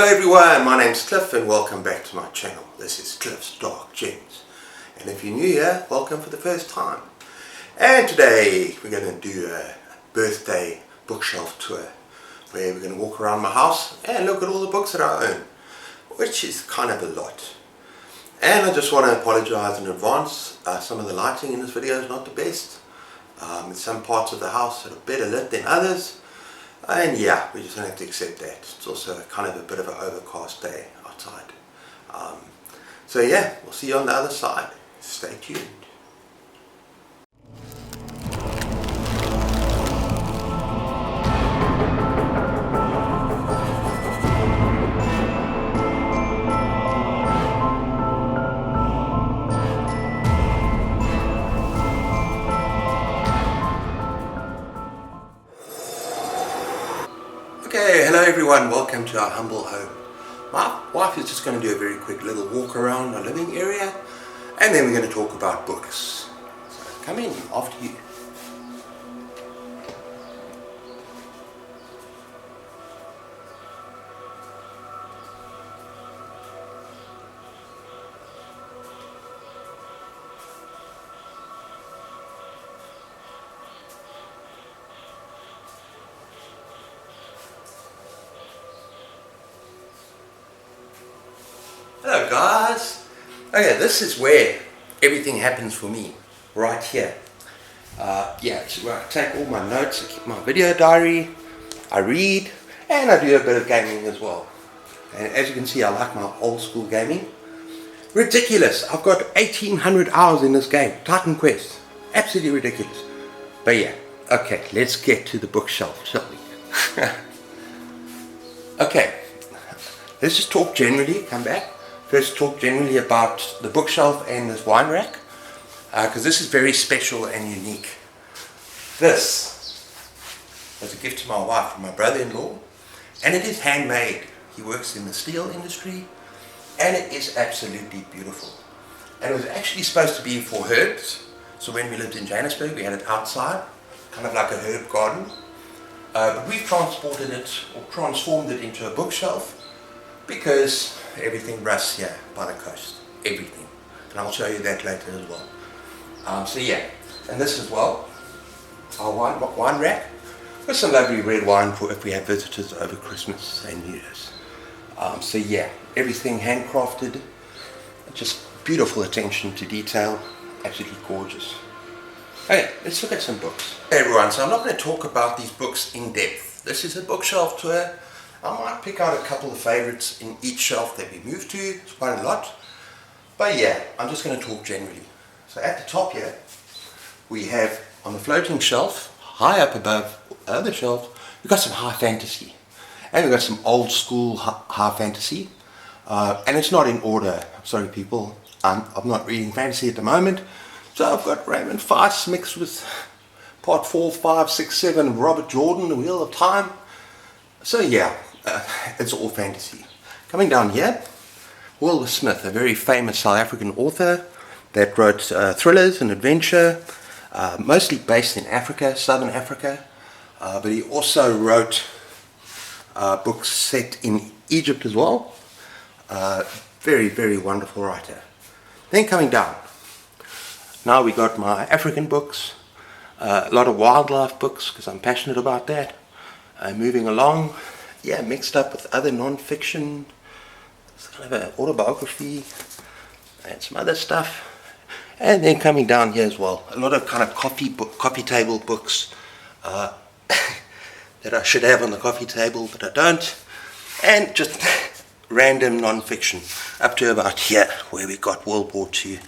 Hello everyone, my name's Cliff and welcome back to my channel. This is Cliff's Dark Gems. And if you're new here, welcome for the first time. And today we're going to do a birthday bookshelf tour where we're going to walk around my house and look at all the books that I own, which is kind of a lot. And I just want to apologize in advance. Some of the lighting in this video is not the best. In some parts of the house that are better lit than others. And yeah, we just don't have to accept that. It's also kind of a bit of an overcast day outside. So yeah, we'll see you on the other side. Stay tuned. Okay, hello everyone, welcome to our humble home. My wife is just going to do a very quick little walk around our living area and then we're going to talk about books. So come in, after you. Hello guys! Okay, this is where everything happens for me, right here. Yeah, it's where I take all my notes, I keep my video diary, I read, and I do a bit of gaming as well. And as you can see, I like my old school gaming. Ridiculous! I've got 1800 hours in this game, Titan Quest. Absolutely ridiculous. But yeah, okay, let's get to the bookshelf, shall we? Okay, let's just talk generally, come back. First talk generally about the bookshelf and this wine rack, because this is very special and unique. This was a gift to my wife from my brother-in-law, and it is handmade. He works in the steel industry, and it is absolutely beautiful. And it was actually supposed to be for herbs, so when we lived in Johannesburg we had it outside, kind of like a herb garden, but we've transported it, or transformed it into a bookshelf, because everything rusts here by the coast, everything, and I'll show you that later as well. So yeah, and this as well, our wine rack with some lovely red wine for if we have visitors over Christmas and New Year's. So yeah, everything handcrafted, just beautiful attention to detail, absolutely gorgeous. Okay, let's look at some books. Hey everyone, so I'm not going to talk about these books in depth. This is a bookshelf tour. I might pick out a couple of favorites in each shelf that we move to. It's quite a lot. But yeah, I'm just going to talk generally. So at the top here, we have on the floating shelf, high up above the other shelf, we've got some high fantasy. And we've got some old school high fantasy. And it's not in order. Sorry people, I'm not reading fantasy at the moment. So I've got Raymond Feist mixed with part 4, 5, 6, 7 of Robert Jordan, The Wheel of Time. So yeah, it's all fantasy. Coming down here, Will Smith, a very famous South African author that wrote thrillers and adventure, mostly based in Africa, Southern Africa, but he also wrote books set in Egypt as well. Very, very wonderful writer. Then coming down, now we got my African books, a lot of wildlife books because I'm passionate about that. Moving along, yeah, mixed up with other non-fiction, it's kind of an autobiography and some other stuff. And then coming down here as well, a lot of kind of coffee table books that I should have on the coffee table, but I don't. And just random non-fiction, up to about here, where we got World War II.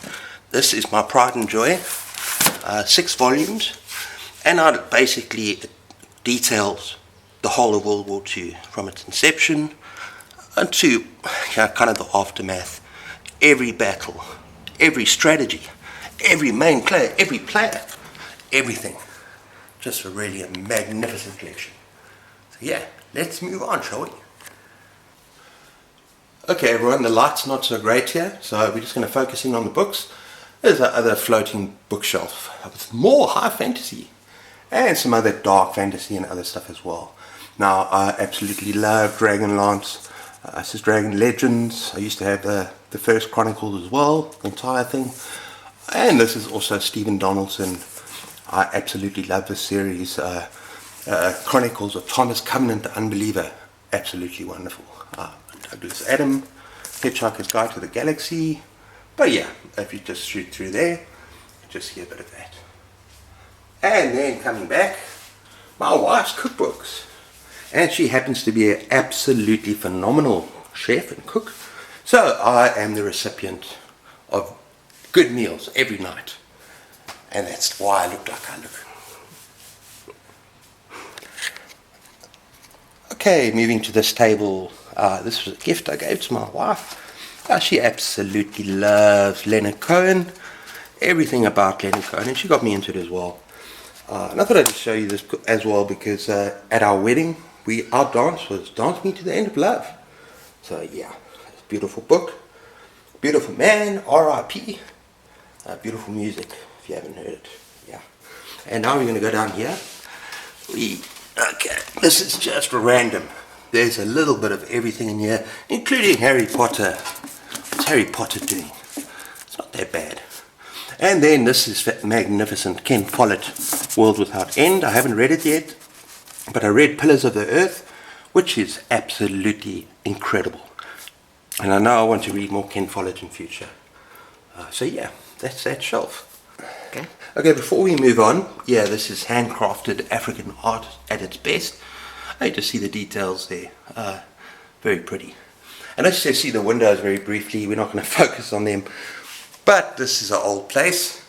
This is my pride and joy, 6 volumes, and it basically details the whole of World War II, from its inception to kind of the aftermath, every battle, every strategy, every main player, every player, everything. Just a magnificent collection. So yeah, let's move on, shall we? Okay everyone, the light's not so great here, so we're just going to focus in on the books. There's our other floating bookshelf with more high fantasy and some other dark fantasy and other stuff as well. Now, I absolutely love Dragonlance. This is Dragon Legends. I used to have the first Chronicles as well, the entire thing. And this is also Stephen Donaldson. I absolutely love this series. Chronicles of Thomas Covenant the Unbeliever. Absolutely wonderful. Douglas Adam, Hitchhiker's Guide to the Galaxy. But yeah, if you just shoot through there, you just see a bit of that. And then coming back, my wife's cookbooks. And she happens to be an absolutely phenomenal chef and cook. So I am the recipient of good meals every night. And that's why I look like I look. Okay, moving to this table. This was a gift I gave to my wife. She absolutely loves Leonard Cohen. Everything about Leonard Cohen. And she got me into it as well. And I thought I'd just show you this as well because at our wedding, our dance was Dance Me to the End of Love. So yeah, it's a beautiful book, beautiful man, R.I.P. Beautiful music, if you haven't heard it. Yeah. And now we're going to go down here. Okay, this is just random. There's a little bit of everything in here, including Harry Potter. What's Harry Potter doing? It's not that bad. And then this is that magnificent Ken Follett, World Without End. I haven't read it yet, but I read Pillars of the Earth, which is absolutely incredible. And I know I want to read more Ken Follett in future. So yeah, that's that shelf. Okay, before we move on, yeah, this is handcrafted African art at its best. I just see the details there. Very pretty. And let's just see the windows very briefly. We're not going to focus on them. But this is an old place.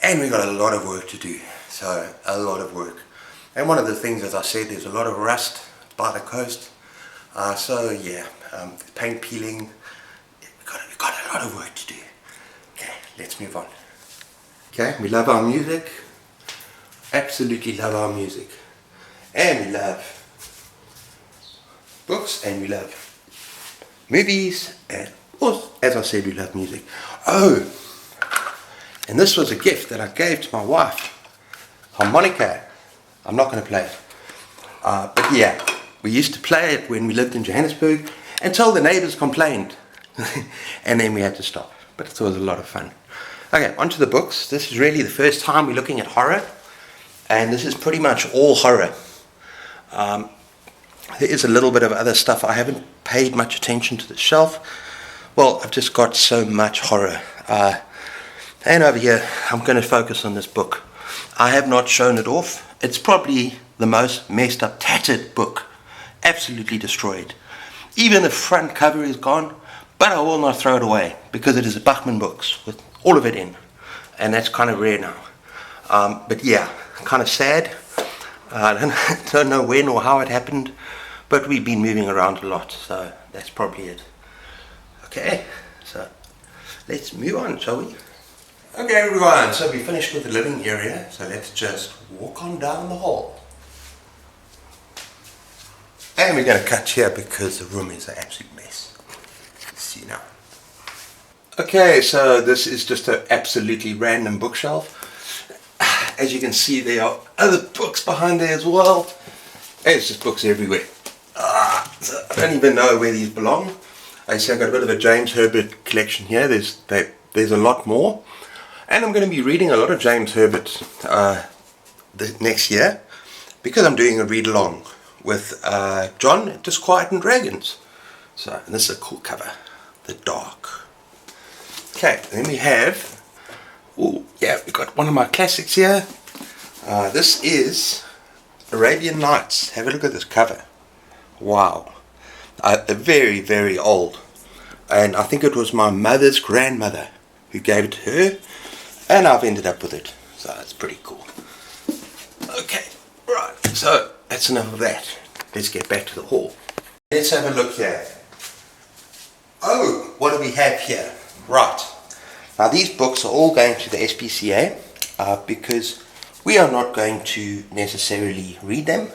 And we've got a lot of work to do. So, a lot of work. And one of the things, as I said, there's a lot of rust by the coast. So, yeah, paint peeling. We've got a lot of work to do. Okay, let's move on. Okay, we love our music. Absolutely love our music. And we love books, and we love movies, and also, as I said, we love music. Oh, and this was a gift that I gave to my wife. Harmonica. I'm not going to play it. But yeah, we used to play it when we lived in Johannesburg until the neighbors complained. And then we had to stop. But it was a lot of fun. Okay, on to the books. This is really the first time we're looking at horror. And this is pretty much all horror. There is a little bit of other stuff. I haven't paid much attention to the shelf. Well, I've just got so much horror. And over here, I'm going to focus on this book. I have not shown it off. It's probably the most messed up, tattered book. Absolutely destroyed. Even the front cover is gone, but I will not throw it away because it is a Bachman Books with all of it in. And that's kind of rare now. But yeah, kind of sad. I don't know when or how it happened, but we've been moving around a lot, so that's probably it. Okay, so let's move on, shall we? Okay everyone, so we finished with the living area, so let's just walk on down the hall. And we're going to cut here because the room is an absolute mess. Let's see now. Okay, so this is just an absolutely random bookshelf. As you can see, there are other books behind there as well. There's just books everywhere. So I don't even know where these belong. I see I've got a bit of a James Herbert collection here. There's a lot more. And I'm going to be reading a lot of James Herbert the next year because I'm doing a read-along with John, Disquiet and Dragons. So, and this is a cool cover. The Dark. Okay, then we have, oh yeah, we've got one of my classics here. This is Arabian Nights. Have a look at this cover. Wow. Very, very old. And I think it was my mother's grandmother who gave it to her. And I've ended up with it. So it's pretty cool. Okay, right. So that's enough of that. Let's get back to the hall. Let's have a look here. Oh, what do we have here? Right. Now these books are all going to the SPCA because we are not going to necessarily read them.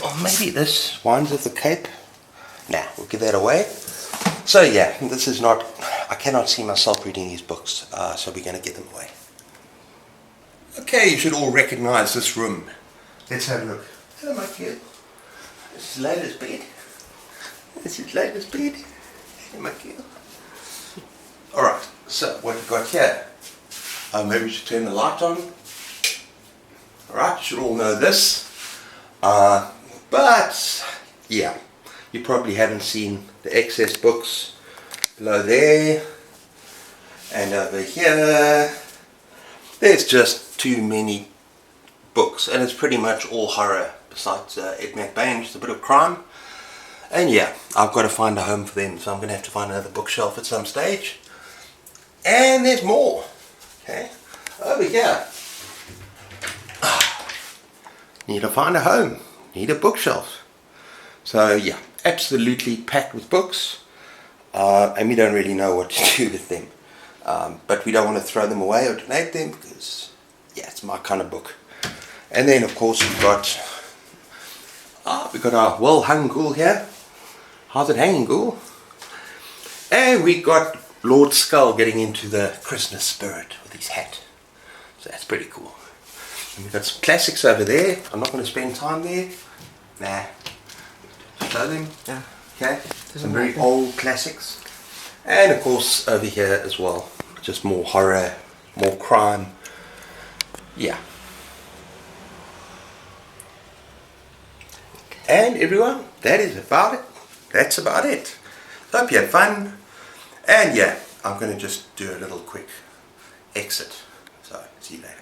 Or maybe this Wines of the Cape. Nah, we'll give that away. So yeah, this is not, I cannot see myself reading these books, so we're going to get them away. Okay, you should all recognize this room. Let's have a look. Hello my kid. This is Layla's bed. This is latest bed. Hey, my girl. Alright, so what we've got here. Maybe we should turn the light on. Alright, you should all know this. But, yeah, you probably haven't seen the excess books below there. And over here, there's just too many books. And it's pretty much all horror, besides Ed McBain, just a bit of crime. And yeah, I've got to find a home for them, so I'm going to have to find another bookshelf at some stage. And there's more. Okay, over here. Need to find a home. Need a bookshelf. So yeah, absolutely packed with books. And we don't really know what to do with them. But we don't want to throw them away or donate them because, yeah, it's my kind of book. And then of course we've got our well-hung ghoul here. How's it hanging, ghoul? And we got Lord Skull getting into the Christmas spirit with his hat. So that's pretty cool. And we've got some classics over there. I'm not going to spend time there. Nah. Show them. Yeah. Okay. Some very old classics. And of course over here as well. Just more horror, more crime. Yeah. And everyone, that is about it. That's about it. Hope you had fun. And yeah, I'm going to just do a little quick exit. So, see you later.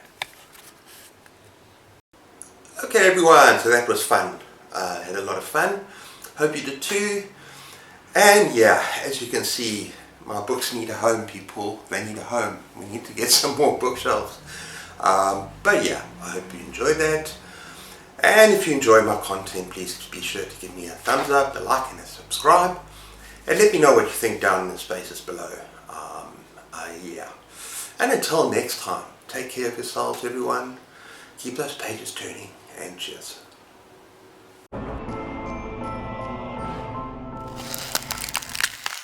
Okay everyone, so that was fun. Had a lot of fun. Hope you did too. And yeah, as you can see, my books need a home, people. They need a home. We need to get some more bookshelves. But yeah, I hope you enjoyed that. And if you enjoy my content, please be sure to give me a thumbs up, a like and a subscribe. And let me know what you think down in the spaces below. Yeah. And until next time, take care of yourselves everyone. Keep those pages turning and cheers.